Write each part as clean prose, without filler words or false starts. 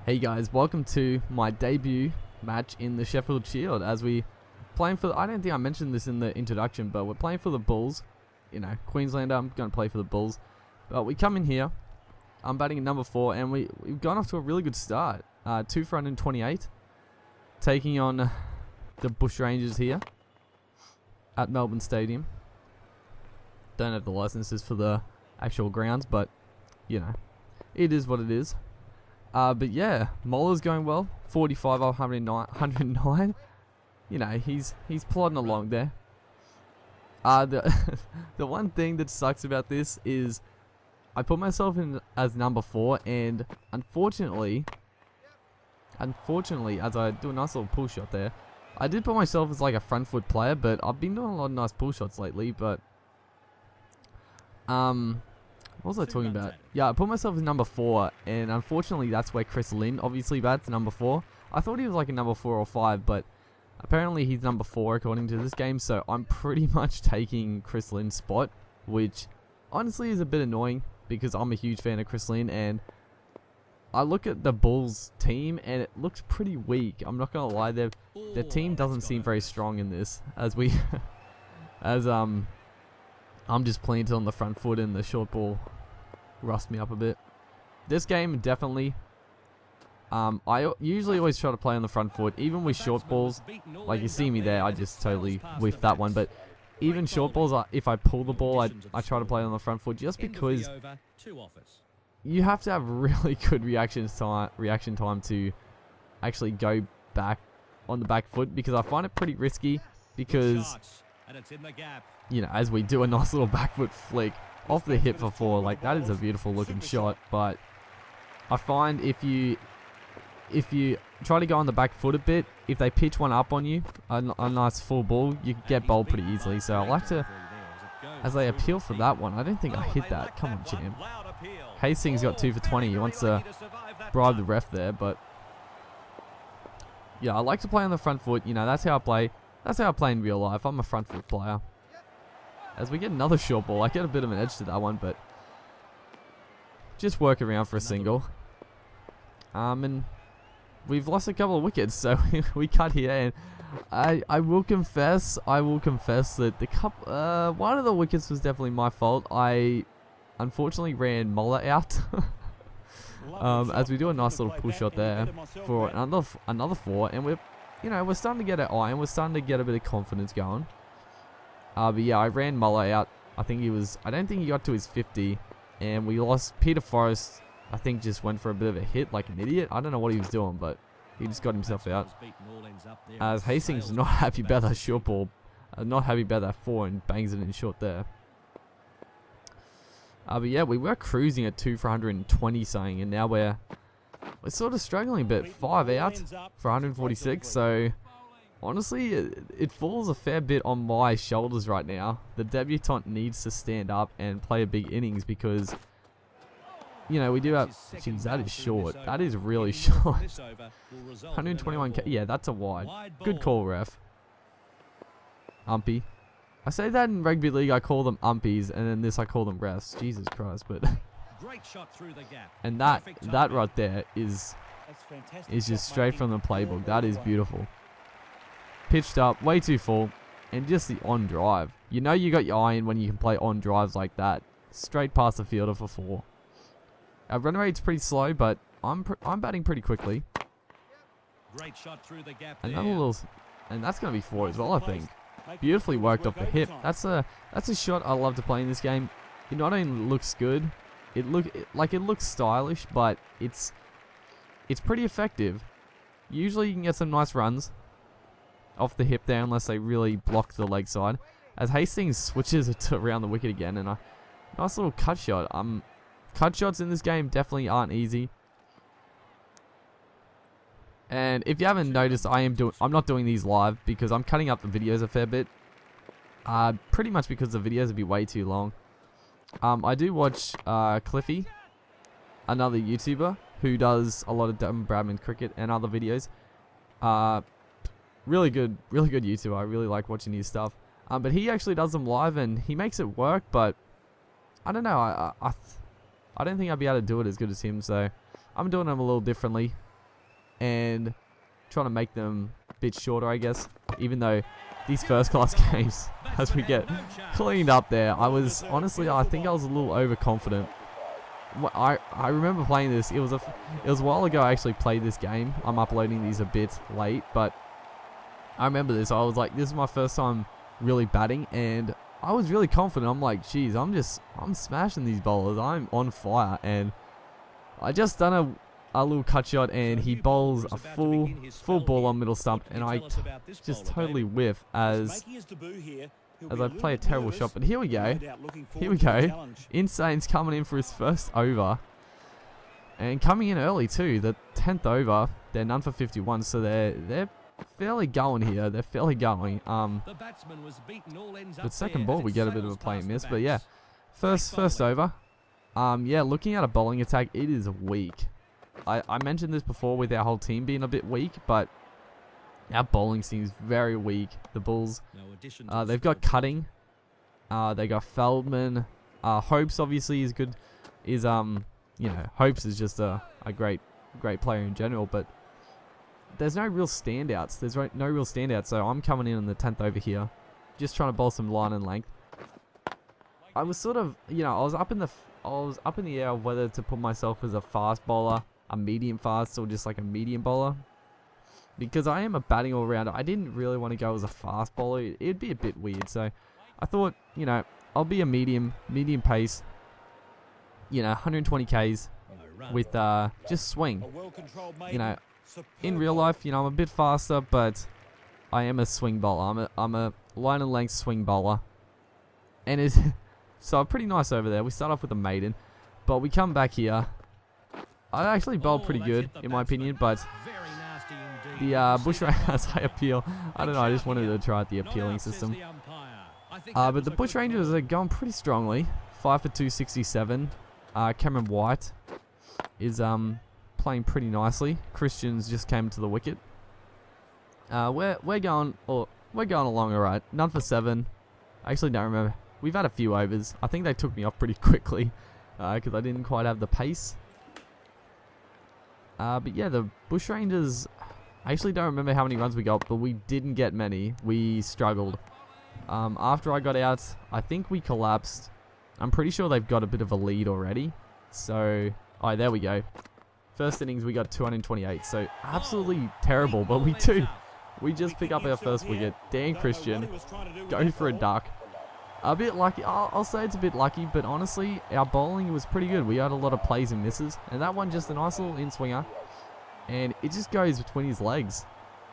Hey guys, welcome to my debut match in the Sheffield Shield as we playing for I don't think I mentioned this in the introduction, but we're playing for the Bulls. You know, Queenslander, I'm going to play for the Bulls. But we come in here, I'm batting at number 4, and we've gone off to a really good start. 2 for 128, taking on the Bush Rangers here at Melbourne Stadium. Don't have the licenses for the actual grounds, but, you know, it is what it is. But yeah, Moller's going well. 45 off 109. You know, he's plodding along there. The the one thing that sucks about this is I put myself in as number 4, and unfortunately, as I do a nice little pull shot there, I did put myself as like a front foot player, but I've been doing a lot of nice pull shots lately. But what was I talking about? Yeah, I put myself as number 4, and unfortunately that's where Chris Lynn obviously bats, number 4. I thought he was like a number 4 or 5, but apparently he's number 4 according to this game, so I'm pretty much taking Chris Lynn's spot, which honestly is a bit annoying because I'm a huge fan of Chris Lynn, and I look at the Bulls team and it looks pretty weak. I'm not gonna lie, their team doesn't seem very strong in this, as I'm just planted on the front foot and the short ball rust me up a bit. This game definitely, I usually always try to play on the front foot, even with short balls. Like you see me there, I just totally whiffed that one. But even short balls, if I pull the ball, I try to play on the front foot just because you have to have really good reaction time to actually go back on the back foot, because I find it pretty risky because, you know, as we do a nice little back foot flick off the hip for 4, like that is a beautiful looking shot. But I find if you try to go on the back foot a bit, if they pitch one up on you, a nice full ball, you can get bowled pretty easily. So I like to, as they appeal for that one, I don't think I hit that. Come on, champ. Hastings got 2 for 20. He wants to bribe the ref there, but yeah, I like to play on the front foot. You know, that's how I play. That's how I play in real life. I'm a front foot player. As we get another short ball, I get a bit of an edge to that one, but just work around for a single. And we've lost a couple of wickets, so we cut here. And I will confess that one of the wickets was definitely my fault. I unfortunately ran Moller out. As we do a nice little push shot there for another 4, and we're starting to get our iron. We're starting to get a bit of confidence going. But yeah, I ran Muller out. I don't think he got to his 50, and we lost. Peter Forrest, I think, just went for a bit of a hit like an idiot. I don't know what he was doing, but he just got himself out. As Hastings is not happy about that short ball, not happy about that 4, and bangs it in short there. But yeah, we were cruising at 2 for 120 something, and now we're sort of struggling a bit. 5 out for 146, so honestly, it falls a fair bit on my shoulders right now. The debutant needs to stand up and play a big innings because, you know, we do have... Geez, that is short. That is really short. 121k. Yeah, that's a wide. Good call, ref. Umpy. I say that in rugby league, I call them umpies, and in this I call them refs. Jesus Christ, but... And that right there is just straight from the playbook. That is beautiful. Pitched up, way too full, and just the on drive. You know you got your iron when you can play on drives like that. Straight past the fielder for 4. Our run rate's pretty slow, but I'm batting pretty quickly. Great shot through the gap. Another little, and that's gonna be 4 as well, I think. Beautifully worked off the hip. That's a shot I love to play in this game. It not only looks good, it looks stylish, but it's pretty effective. Usually you can get some nice runs off the hip there, unless they really block the leg side. As Hastings switches it to around the wicket again, and a nice little cut shot. Cut shots in this game definitely aren't easy. And if you haven't noticed, I'm not doing these live because I'm cutting up the videos a fair bit. Pretty much because the videos would be way too long. I do watch Cliffy, another YouTuber who does a lot of Bradman Cricket and other videos. Really good YouTuber. I really like watching his stuff. But he actually does them live and he makes it work. But I don't know. I don't think I'd be able to do it as good as him. So I'm doing them a little differently. and trying to make them a bit shorter, I guess. Even though these first class games, as we get cleaned up there, I was honestly, I think I was a little overconfident. I remember playing this. It was a while ago I actually played this game. I'm uploading these a bit late, but I remember this. I was like, this is my first time really batting, and I was really confident. I'm like, geez, I'm smashing these bowlers. I'm on fire, and I just done a little cut shot, and he bowls a full ball on middle stump, and I just totally whiff as I play a terrible shot. But here we go. Here we go. Insane's coming in for his first over, and coming in early too. The 10th over, they're none for 51, so they're fairly going here. They're fairly going. But second ball, we get a bit of a play and miss. But yeah, first over. Yeah, looking at a bowling attack, it is weak. I mentioned this before with our whole team being a bit weak, but our bowling seems very weak. The Bulls, they've got Cutting, they got Feldman, Hopes obviously is good. You know, Hopes is just a great player in general, but there's no real standouts. So I'm coming in on the 10th over here, just trying to bowl some line and length. I was sort of, you know, I was up in the air of whether to put myself as a fast bowler, a medium fast, or just like a medium bowler, because I am a batting all rounder. I didn't really want to go as a fast bowler. It'd be a bit weird, so I thought, you know, I'll be a medium pace, you know, 120 Ks with just swing. You know, in real life, you know, I'm a bit faster, but I am a swing bowler. I'm a line and length swing bowler, and it's so pretty nice over there. We start off with a maiden, but we come back here. I actually bowled pretty good in my opinion, but the bush rangers, I appeal. I don't know. I just wanted to try out the appealing system. But the bush rangers are going pretty strongly. 5 for 267. Cameron White is playing pretty nicely. Christians just came to the wicket. We're going along alright. None for 7. I actually don't remember. We've had a few overs. I think they took me off pretty quickly because I didn't quite have the pace. But yeah, the Bushrangers, I actually don't remember how many runs we got, but we didn't get many. We struggled. After I got out, I think we collapsed. I'm pretty sure they've got a bit of a lead already. So, oh, there we go. First innings, we got 228. So, absolutely terrible, but we just pick up our first wicket. Dan Christian, go for a duck. A bit lucky. I'll say it's a bit lucky, but honestly, our bowling was pretty good. We had a lot of plays and misses, and that one just a nice little in-swinger, and it just goes between his legs.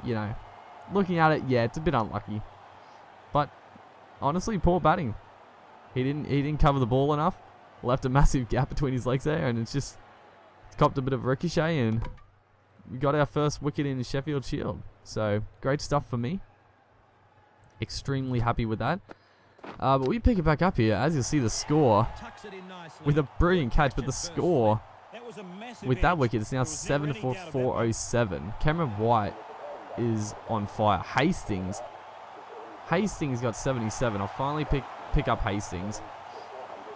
You know, looking at it, yeah, it's a bit unlucky, but honestly, poor batting. He didn't cover the ball enough, left a massive gap between his legs there, and it's copped a bit of ricochet, and we got our first wicket in Sheffield Shield. So great stuff for me. Extremely happy with that. But we pick it back up here, as you'll see the score, with a brilliant catch, but the score with that wicket is now 7 for 407. Cameron White is on fire. Hastings got 77. I'll finally pick up Hastings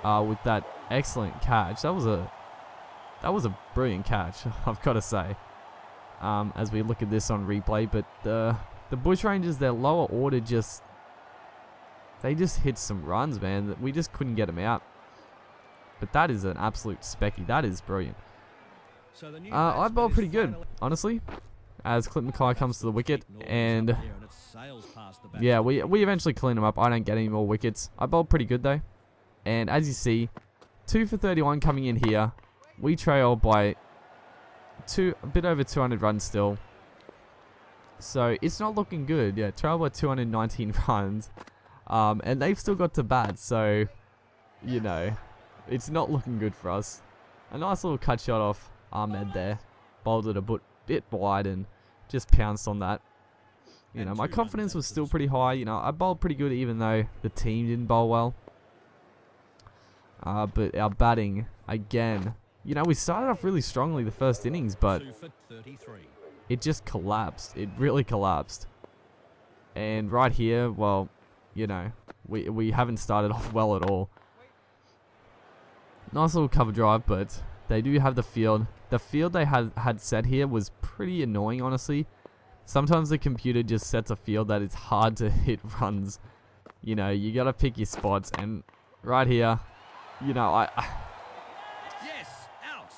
with that excellent catch. That was a brilliant catch, I've got to say, as we look at this on replay. But the Bushrangers, their lower order they just hit some runs, man. We just couldn't get them out. But that is an absolute specky. That is brilliant. I bowled pretty good, honestly, as Clint Mackay comes to the wicket. And yeah, we eventually clean him up. I don't get any more wickets. I bowled pretty good, though. And as you see, 2 for 31 coming in here. We trail by a bit over 200 runs still. So it's not looking good. Yeah, trail by 219 runs. And they've still got to bat, so, you know, it's not looking good for us. A nice little cut shot off Ahmed there. Bowled it a bit wide and just pounced on that. You know, my confidence was still pretty high. You know, I bowled pretty good even though the team didn't bowl well. But our batting, again, you know, we started off really strongly the first innings, but it just collapsed. It really collapsed. And right here, well, you know, we haven't started off well at all. Nice little cover drive, but They do have the field. The field they had set here was pretty annoying, honestly. Sometimes the computer just sets a field that it's hard to hit runs. You know, you gotta pick your spots, and right here, you know,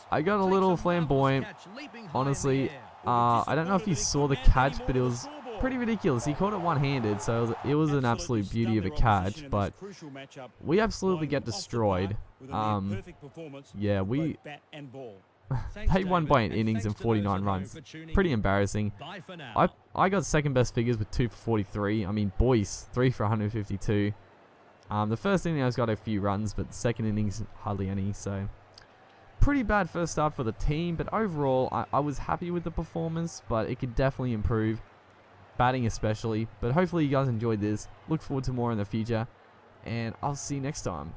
I got a little flamboyant, honestly. I don't know if you saw the catch, but it was pretty ridiculous. He caught it one-handed, so it was an absolute beauty of a catch, but we absolutely get destroyed. Yeah, they won by an innings and 49 runs. Pretty embarrassing. I got second best figures with 2 for 43. I mean, Boyce, 3 for 152. The first inning I was got a few runs, but the second innings hardly any, so pretty bad first start for the team, but overall I was happy with the performance, but it could definitely improve, batting especially. But hopefully you guys enjoyed this. Look forward to more in the future, and I'll see you next time.